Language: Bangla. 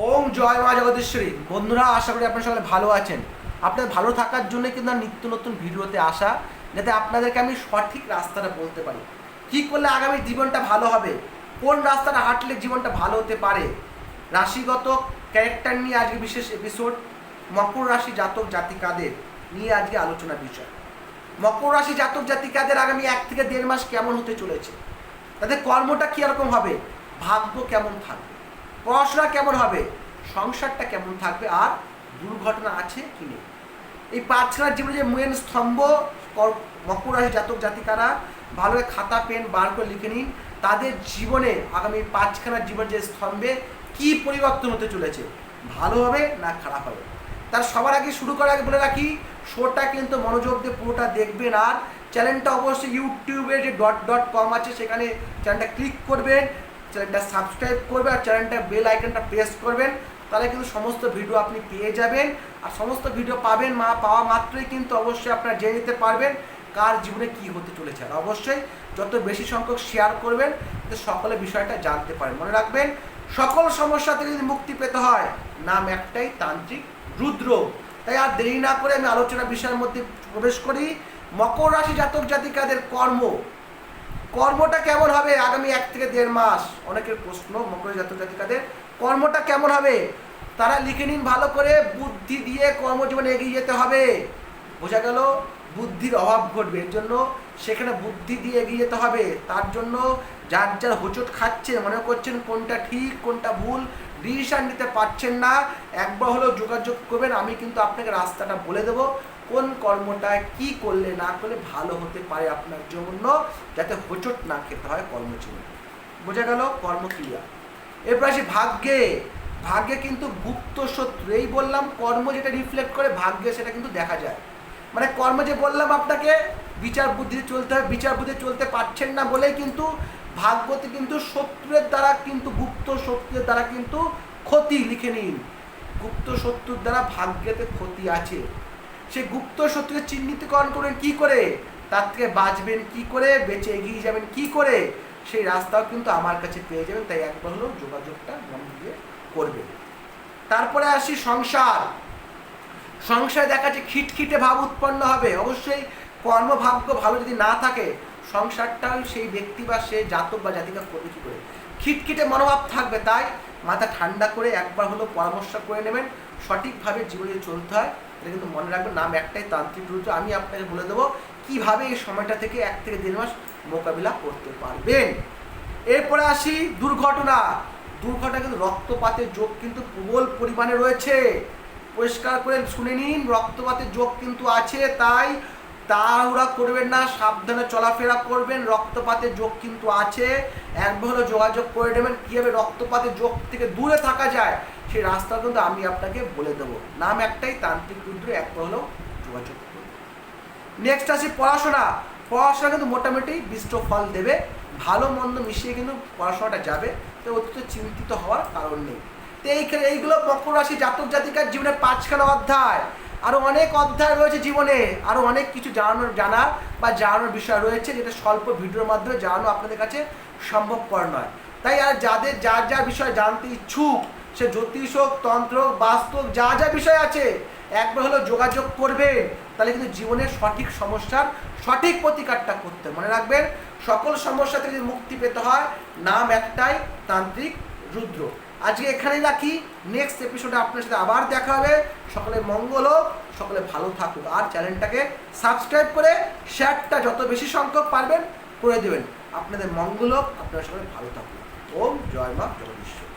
ওম জয় মা জগদীশ্বরী। বন্ধুরা, আশা করি আপনারা সকলে ভালো আছেন। আপনাদের ভালো থাকার জন্য কিন্তু নিত্য নতুন ভিডিওতে আসা, যাতে আপনাদেরকে আমি সঠিক রাস্তাটা বলতে পারি, কী করলে আগামী জীবনটা ভালো হবে, কোন রাস্তাটা হাঁটলে জীবনটা ভালো হতে পারে। রাশিগত ক্যারেক্টার নিয়ে আজকে বিশেষ এপিসোড। মকর রাশি জাতক জাতিকাদের নিয়ে আজকে আলোচনা বিষয়। মকর রাশি জাতক জাতিকাদের আগামী 1 থেকে 1.5 মাস কেমন হতে চলেছে, তাদের কর্মটা কীরকম হবে, ভাগ্য কেমন থাকবে, পড়াশোনা কেমন হবে, সংসারটা কেমন থাকবে, আর দুর্ঘটনা আছে কি নেই। এই 5খানার জীবনে যে মেন স্তম্ভ, মকর রাশি জাতক জাতিকারা ভালো খাতা পেন বার করে লিখে নিন। তাদের জীবনে আগামী 5খানার জীবন যে স্তম্ভে কি পরিবর্তন হতে চলেছে, ভালো হবে না খারাপ হবে। তার সবার আগে শুরু করার আগে বলে রাখি, শোটা কিন্তু মনোযোগ দিয়ে পুরোটা দেখবেন। আর চ্যানেলটা অবশ্যই ইউটিউবে যে .com আছে সেখানে চ্যানেলটা ক্লিক করবেন, চ্যানেলটা সাবস্ক্রাইব করবেন, আর চ্যানেলটা বেল আইকনটা প্রেস করবেন। তাহলে কিন্তু সমস্ত ভিডিও আপনি পেয়ে যাবেন। আর সমস্ত ভিডিও পাবেন, পাওয়া মাত্রই কিন্তু অবশ্যই আপনারা জেনে নিতে পারবেন কার জীবনে কি হতে চলেছে। আর অবশ্যই যত বেশি সংখ্যক শেয়ার করবেন, যাতে সকলে বিষয়টা জানতে পারেন। মনে রাখবেন, সকল সমস্যা থেকে যদি মুক্তি পেতে হয়, নাম একটাই, তান্ত্রিক রুদ্র। তাই আর দেরি না করে আমি আলোচনা বিষয়ের মধ্যে প্রবেশ করি। মকর রাশি জাতক জাতিকাদের কর্মটা কেমন হবে আগামী 1 থেকে 1.5 মাস। অনেকের প্রশ্ন, মকর জাতক জাতিকাদের কর্মটা কেমন হবে, তারা লিখে নিন ভালো করে। বুদ্ধি দিয়ে কর্মজীবনে এগিয়ে যেতে হবে। বোঝা গেল, বুদ্ধির অভাব ঘটবে, এর জন্য সেখানে বুদ্ধি দিয়ে এগিয়ে যেতে হবে। তার জন্য যার যার হোঁচট খাচ্ছে, মনে করছেন কোনটা ঠিক কোনটা ভুল, ডিসিশন নিতে পারছেন না, একবার হলেও যোগাযোগ করবেন। আমি কিন্তু আপনাকে রাস্তাটা বলে দেবো, কোন কর্মটা কি করলে না করলে ভালো হতে পারে আপনার জন্য, যাতে হোঁচট না খেতে হয় কর্মজীবনে। বোঝা গেল, কর্ম ক্লিয়ার। এরপর আসি ভাগ্যে কিন্তু গুপ্ত শত্রু। এই বললাম, কর্ম যেটা রিফ্লেক্ট করে ভাগ্যে সেটা কিন্তু দেখা যায়। মানে কর্ম যে বললাম আপনাকে, বিচার বুদ্ধি চলতে হবে, বিচার বুদ্ধি চলতে পারছেন না বলেই কিন্তু ভাগ্যতে কিন্তু শত্রুর দ্বারা, কিন্তু গুপ্ত শত্রুর দ্বারা কিন্তু ক্ষতি। লিখে নিন, গুপ্ত শত্রুর দ্বারা ভাগ্যেতে ক্ষতি আছে। সে গুপ্ত শত্রুকে চিহ্নিতকরণ করবেন কি করে, তার থেকে বাঁচবেন কি করে, বেঁচে এগিয়ে যাবেন কি করে, সেই রাস্তাও কিন্তু আমার কাছে পেয়ে যাবেন। তাই একবার হলেও যোগাযোগটা মন দিয়ে করবেন। তারপরে আসি সংসারে দেখা যাচ্ছে খিটখিটে ভাব উৎপন্ন হবে। অবশ্যই কর্মভাগ্য ভালো যদি না থাকে, সংসারটাও সেই ব্যক্তি বা সে জাতক বা জাতিকা করবে কী করে, খিটখিটে মনোভাব থাকবে। তাই মাথা ঠান্ডা করে একবার হলেও পরামর্শ করে নেবেন, সঠিকভাবে জীবনে চলতে হয়। এটা কিন্তু মনে রাখবেন, নাম একটাই, তান্ত্রিক রুদ্র। আমি আপনাকে বলে দেবো কীভাবে এই সময়টা থেকে 1 থেকে 1.5 মাস মোকাবিলা করতে পারবেন। এরপরে আসি দুর্ঘটনা কিন্তু রক্তপাতের যোগ কিন্তু প্রবল পরিমাণে রয়েছে। পরিষ্কার করে শুনে নিন, রক্তপাতের যোগ কিন্তু আছে। তাই তাড়াহুড়া করবেন না, সাবধানে চলাফেরা করবেন। রক্তপাতের যোগ কিন্তু আছে, একবার হলেও যোগাযোগ করে নেবেন। কীভাবে রক্তপাতের যোগ থেকে দূরে থাকা যায়, সেই রাস্তা কিন্তু আমি আপনাকে বলে দেবো। নাম একটাই, তান্ত্রিক রুদ্র। একবার হলেও যোগাযোগ করবেন। নেক্সট আসি পড়াশোনা কিন্তু মোটামুটি মিশ্র ফল দেবে। ভালো মন্দ মিশিয়ে কিন্তু পড়াশোনাটা যাবে। তো অত্যন্ত চিন্তিত হওয়ার কারণ নেই। তো এইগুলো মকর রাশি জাতক জাতিকার জীবনে 5খানা অধ্যায়। আরও অনেক অধ্যায় রয়েছে জীবনে, আরও অনেক কিছু জানানোর বিষয় রয়েছে, যেটা স্বল্প ভিডিওর মাধ্যমে জানানো আপনাদের কাছে সম্ভবপর নয়। তাই আর যাদের যা বিষয় জানতে ইচ্ছুক, সে জ্যোতিষ হোক, তন্ত্র, বাস্তব, যা বিষয় আছে, একবার হলেও যোগাযোগ করবে। তাহলে কিন্তু জীবনের সঠিক সমস্যার সঠিক প্রতিকারটা করতে। মনে রাখবেন, সকল সমস্যা থেকে যদি মুক্তি পেতে হয়, নাম একটাই, তান্ত্রিক রুদ্র। আজকে এখানেই রাখি, নেক্সট এপিসোডে আপনার সাথে আবার দেখা হবে। সকলে মঙ্গল হোক, সকলে ভালো থাকুক। আর চ্যানেলটাকে সাবস্ক্রাইব করে শেয়ারটা যত বেশি সংখ্যক পারবেন করে দেবেন। আপনাদের মঙ্গল হোক, আপনারা সকলে ভালো থাকুন। ওম জয় মা জগদীশ্বর।